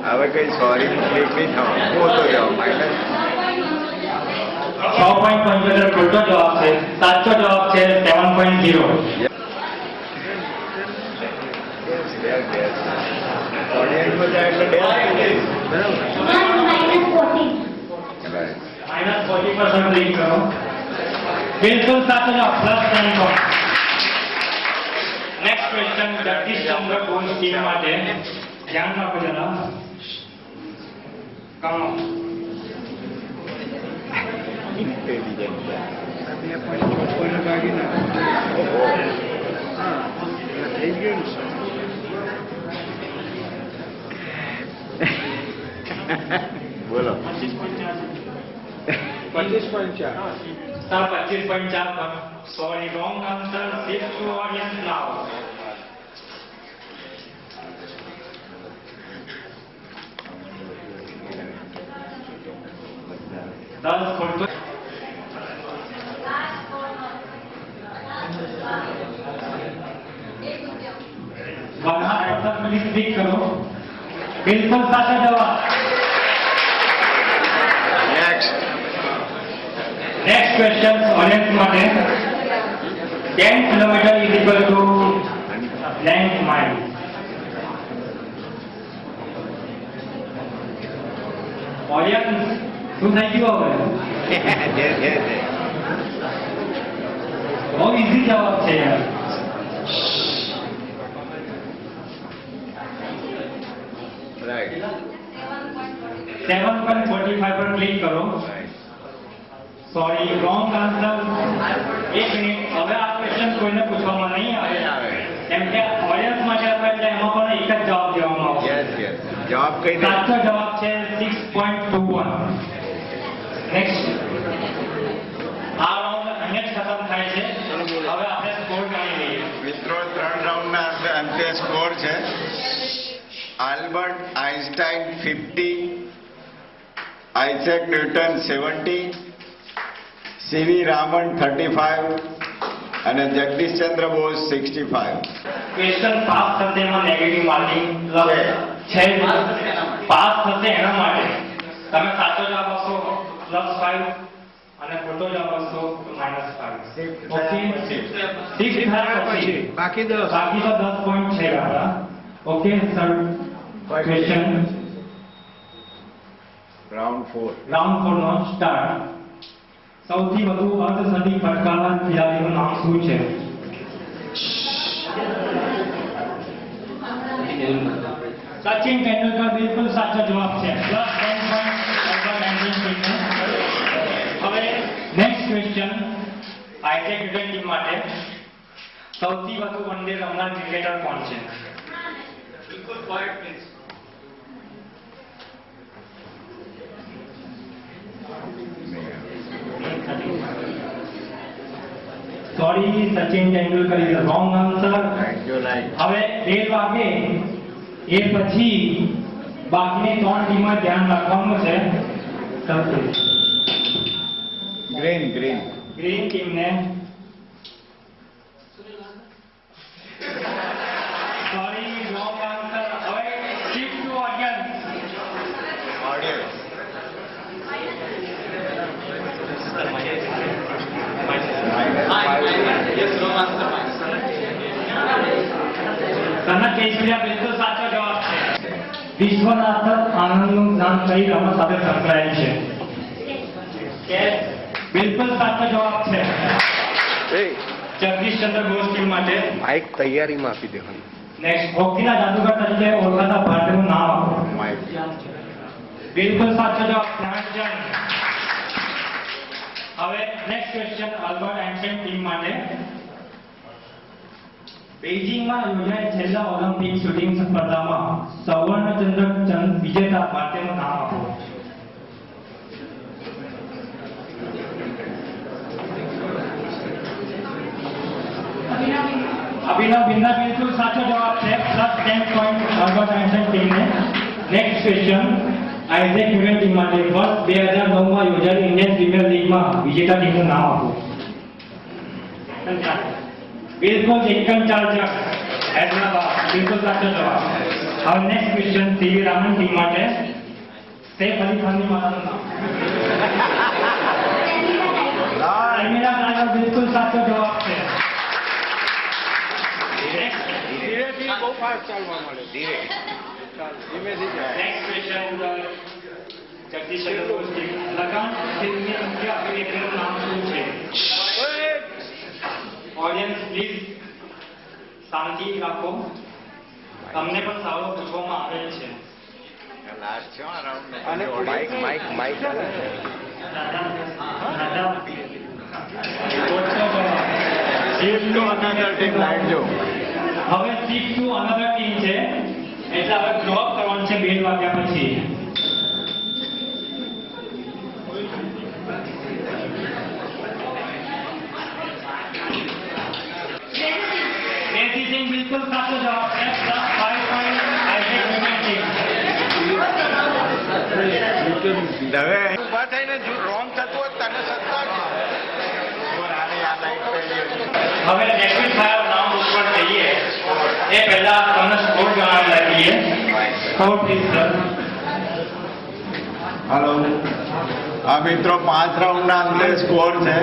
હવે કઈ સોરી ક્લિક નહીં થવાનું. પોતો જાઓ માઇનસ. 6.75 ખોટો જવાબ છે. સાચો જવાબ છે 7.0. ઓડિયન્સમાં જાય એટલે ડેશ થઈ જાય. -40% ક્લિક કરો. બિલકુલ સાચો જવાબ. Plus 10 point. Next question Jagdish ચંદ્ર બોલ ટીમ માટે ધ્યાન રાખો જરા. ગણો. આ 2.54 ભાગી નાખો. હા, થઈ ગયું ને. બોલો. 25.4. સર 25.4 પર. Sorry, wrong answer. Shift to audience now. દસ ખોટો. ક્લિક કરો. બિલકુલ સાચો જવાબ. નેક્સ્ટ. નેક્સ્ટ ક્વેશ્ચન ઓડિયન્સ માટે 10 kilometre is equal to length mile. Audience શું થઈ ગયું હવે? બહુ ઇઝી જવાબ છે યાર. 7.45 પર ક્લિક કરો. Sorry, wrong answer. એક મિનિટ, હવે આ ક્વેશ્ચન કોઈને પૂછવામાં નહીં આવે કેમ કે ઓડિયન્સ માટે આપણે એટલે એમાં પણ એક જ જવાબ દેવામાં આવશે. યસ યસ જવાબ કઈ દે. સાચો જવાબ છે 6.21. નેક્સ્ટ. આ રાઉન્ડ અહીંયા જ ખતમ થાય છે. હવે આપણે સ્કોર ગણી લઈએ. મિત્રો 3 રાઉન્ડના અંતે સ્કોર છે આલ્બર્ટ આઇન્સ્ટાઈન 50, આઇઝેક ન્યૂટન 70, સીવી રામન 35 અને જગદીશચંદ્ર બોઝ 65. ક્વેશ્ચન પાસ થશે એમાં નેગેટિવ માર્કિંગ છે. પાસ થશે એના માટે તમે સાચો જવાબ આપશો +5 અને ખોટો જવાબ આપશો તો -5. ઓકે, 6 થયા પછી બાકી તો 10 પોઈન્ટ છે આપણા. Okay sir, question round 4. Round 4 નો સ્ટાર્ટ. સૌથી વધુ અર્ધસદી ફટકારનાર ખેલાડીનું નામ શું છે? સચિન તેંડુલકર બિલકુલ સાચો જવાબ છે. +10 પોઈન્ટ હવે next question Isaac Newton team માટે. સૌથી વધુ વન ડે રમનાર ક્રિકેટર કોણ છે? બિલકુલ quite please. Sorry, Sachin Tendulkar is wrong answer. હવે 1 વાગે એ પછી બાકીની 3 ટીમો ધ્યાન રાખવાનું છે. ગ્રીન ગ્રીન ટીમને સોરી, રોંગ આન્સર. હવે શિફ્ટ ટુ ઓડિયન્સ. કનક કેસરિયા બિલકુલ સાચો જવાબ છે. વિશ્વનાથ આનંદનું જ્ઞાન કઈ રમત સાથે સંકળાયેલ છે? ચેસ બિલકુલ સાચો જવાબ છે. જગદીશચંદ્ર બોઝ ટીમ માટે માઇક તૈયારીમાં આપી દેવાનું. નેક્સ્ટ. હોકીના જાદુગર તરીકે ઓળખાતા ભારતીયનું નામ આપો. માઇક બિલકુલ સાચો જવાબ ધ્યાનચંદ. હવે next question Albert Einstein team માટે. બેઇજિંગમાં યોજાયેલ છેલ્લા ઓલિમ્પિક શૂટિંગ સ્પર્ધામાં સુવર્ણ ચંદ્રક વિજેતા ભારતીયનું નામ આપો. અભિનવ બિંદ્રા બિલકુલ સાચો જવાબ છે. +10 પોઈન્ટ આલ્બર્ટ આઇન્સ્ટાઈન ટીમને. Next question Isaac Newton team માટે. વર્ષ 2009 માં યોજાયેલી ઇન્ડિયન પ્રીમિયર લીગમાં વિજેતા ટીમનું નામ આપો. બિલકુલ એકમ ચાર્જર હૈદરાબાદ બિલકુલ સાચો જવાબ. હવે નેક્સ્ટ ક્વેશ્ચન સીવી રામન ટીમ માટે. સૈફ અલી ખાનની માતાનું નામ. શર્મિલા નાયર બિલકુલ સાચો જવાબ છે. ધીરેથી બહુ ફાસ્ટ ચાલવા મળે. ધીમેથી જાય. Next question Jagadishchandra Bose team. Lagaan ફિલ્મની મુખ્ય અભિનેત્રીનું નામ શું છે? ઓડિયન્સ પ્લીઝ શાંતિ રાખો. તમને પણ સવાલો પૂછવામાં આવે છે. લાસ્ટ છે આ રાઉન્ડ. અને માઇક હવે શિફ્ટ ટુ અનધર ટીમ છે એટલે હવે ડ્રોપ કરવાનું છે 2 વાગ્યા પછી. મેથી સિંહ બિલકુલ સાચો જવાબ છે. +5 point Isaac Newton team. Dave ઉભા થઈને જો રોંગ થતું હોય તને સત્તા છે. હવે રેપિડ ફાયર રાઉન્ડ ઉપર જઈએ એ પહેલા તમને સ્કોર જણાવી લઈએ. Score please sir. હાલો. આ મિત્રો 5 રાઉન્ડના અંતે સ્કોર છે.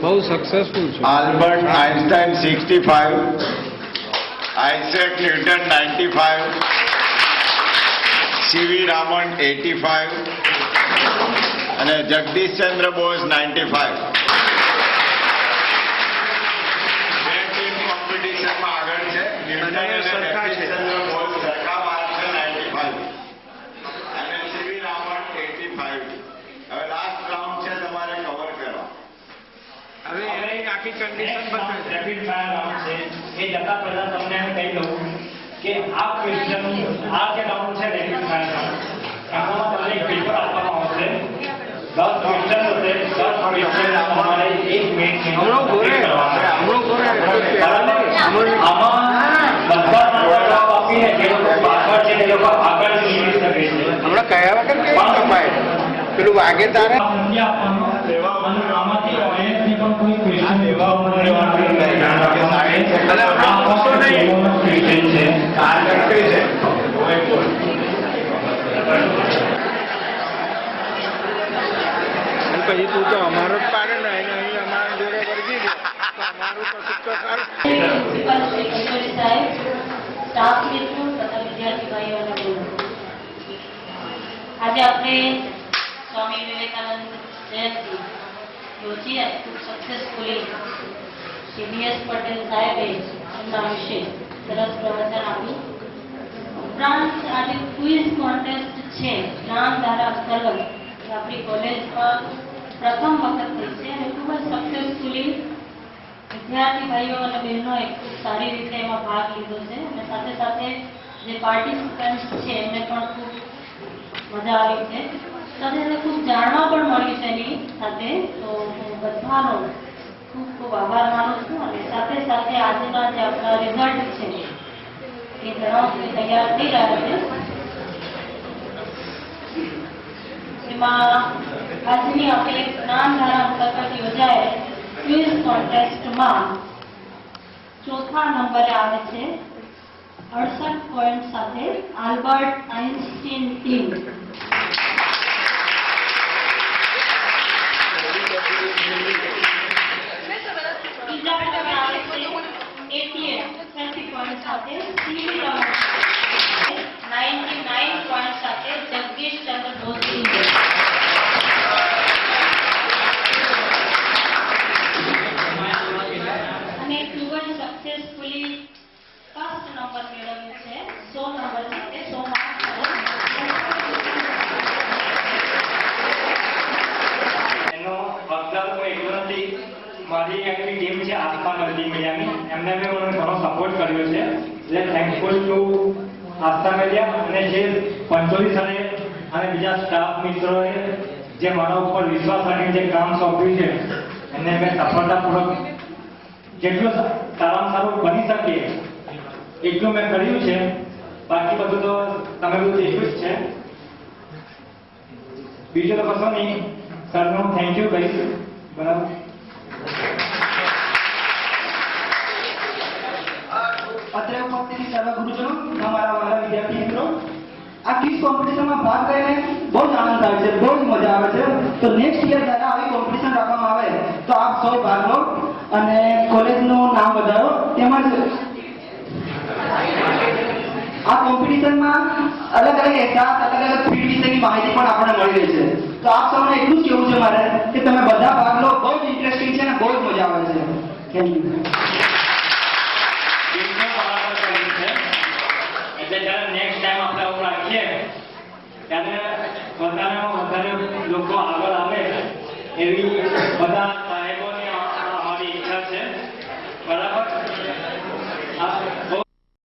બહુ સક્સેસફુલ છે. આલ્બર્ટ આઇન્સ્ટાઈન 65, આઇઝેક ન્યૂટન 95, સીવી રામન 85 અને જગદીશચંદ્ર બોઝ 95. બે ટીમ કોમ્પિટિશનમાં આગળ છે. ન્યૂટન અને જગદીશચંદ્ર બોઝ સરખા માર્ક છે 95. આખી કન્ડિશન બતાવી. રેપિડ ફાયર રાઉન્ડ છે એ જતા પહેલા તમને એમ કહી દઉં કે આ ક્વેશ્ચન આ જે રાઉન્ડ છે રેપિડ ફાયર રાઉન્ડ એમાં તમને એક પેપર આપવામાં આવશે 10 ક્વેશ્ચન હશે 10 ક્વેશ્ચન તમારે 1 મિનિટની હમણાં ઘોરે આમાં બધા જવાબ આપીને જે લોકો પાછળ છે તે લોકો આગળ નીકળી શકે છે હમણાં કયા વખત કેવું કપાય પેલું વાગે તારે આમાંથી ઓડિયન્સની પણ કોઈ ક્વેશ્ચન લેવામાં અને આપણે પૂછો નહીં. ક્વેશ્ચન છે પછી તું તો અમારો જ પાડે ને એને અહીં અમારા જોડે વળગી ગયો તો અમારું કશું તો સારું. પ્રિન્સિપાલ શ્રી કંચોરી સાહેબ, સ્ટાફ મિત્રો તથા વિદ્યાર્થી ભાઈઓ અને બહેનો, આજે આપણે સ્વામી વિવેકાનંદ જયંતિ યોજી અને ખૂબ સક્સેસફુલી શ્રી B.S. પટેલ સાહેબે એમના વિશે સરસ પ્રવચન આપ્યું. ઉપરાંત આજે ક્વિઝ કોન્ટેસ્ટ છે જ્ઞાન ધારા અંતર્ગત આપણી કોલેજમાં પ્રથમ વખત થઈ છે અને ખૂબ જ સક્સેસફુલી વિદ્યાર્થી ભાઈઓ અને બહેનોએ ખૂબ સારી રીતે એમાં ભાગ લીધો છે અને સાથે સાથે જે પાર્ટિસિપન્ટ્સ છે એમને પણ ખૂબ મજા આવી છે. સાથે સાથે ખૂબ જાણવા પણ મળ્યું છે એની સાથે. તો હું બધાનો ખૂબ ખૂબ આભાર માનું છું અને સાથે સાથે આજના જે આપણા રિઝલ્ટ છે એ જણાવવા તૈયાર થઈ રહ્યા છે. એમાં આજની આપણે જ્ઞાન ધારા અંતર્ગત યોજાયેલ ક્વિઝ કોન્ટેસ્ટમાં ચોથા નંબરે આવે છે 68 પોઈન્ટ સાથે આલ્બર્ટ આઇન્સ્ટીન ટીમ. બીજા નંબરે આવે છે 88 પોઈન્ટ સાથે સીવી રમણ, 99 પોઈન્ટ સાથે જગદીશ ચંદ્ર બોઝ ટીમ. અને ખૂબ જ સક્સેસફુલી ફર્સ્ટ નંબર મેળવ્યો છે 100 નંબર સાથે 100 માર્ક્સ. એનો અફઝલ કોઈ એટલો નથી. મારી એમની ટીમ છે આસ્થા મલ્ટીમીડિયાની, એમને મેં મને ઘણો સપોર્ટ કર્યો છે એટલે થેન્કફુલ ટુ આસ્થા મીડિયા અને જે પંચોલી સરે અને બીજા સ્ટાફ મિત્રોએ જે મારા ઉપર વિશ્વાસ રાખીને જે કામ સોંપ્યું છે એને મેં સફળતાપૂર્વક જેટલું સારામાં સારું બની શકે એટલું મેં કર્યું છે. બાકી બધું તો તમે બધું એટલું જ છે. બીજું તો કશો નહીં. સરને હું થેન્ક યુ કહીશ. બરાબર. અત્રે ઉપસ્થિત સર્વ ગુરુજનો, અમારા વાલા વિદ્યાર્થી મિત્રો, આ ક્વિઝ કોમ્પિટિશનમાં ભાગ લઈને બહુ જ આનંદ આવે છે, બહુ જ મજા આવે છે. તો નેક્સ્ટ યર જ્યારે આવી કોમ્પિટિશન રાખવામાં આવે તો આપ સૌ ભાગ લો અને કોલેજનું નામ વધારો. તેમજ આ કોમ્પિટિશનમાં અલગ અલગ એક્ઝામ, અલગ અલગ ફિલ્ડ વિશેની માહિતી પણ આપણને મળી રહી છે. તો આપ સૌને એટલું જ કહેવું છે મારે કે તમે બધા ભાગ લો. બહુ જ ઇન્ટરેસ્ટિંગ છે અને બહુ જ મજા આવે છે. Thank you. ટીમને બરાબર કરી છે. એટલે જ્યારે નેક્સ્ટ ટાઈમ આપણે આવું રાખીએ ત્યારે વધારેમાં વધારે લોકો આગળ આવે એવી બધા સાહેબોની અમારી ઈચ્છા છે. બરાબર.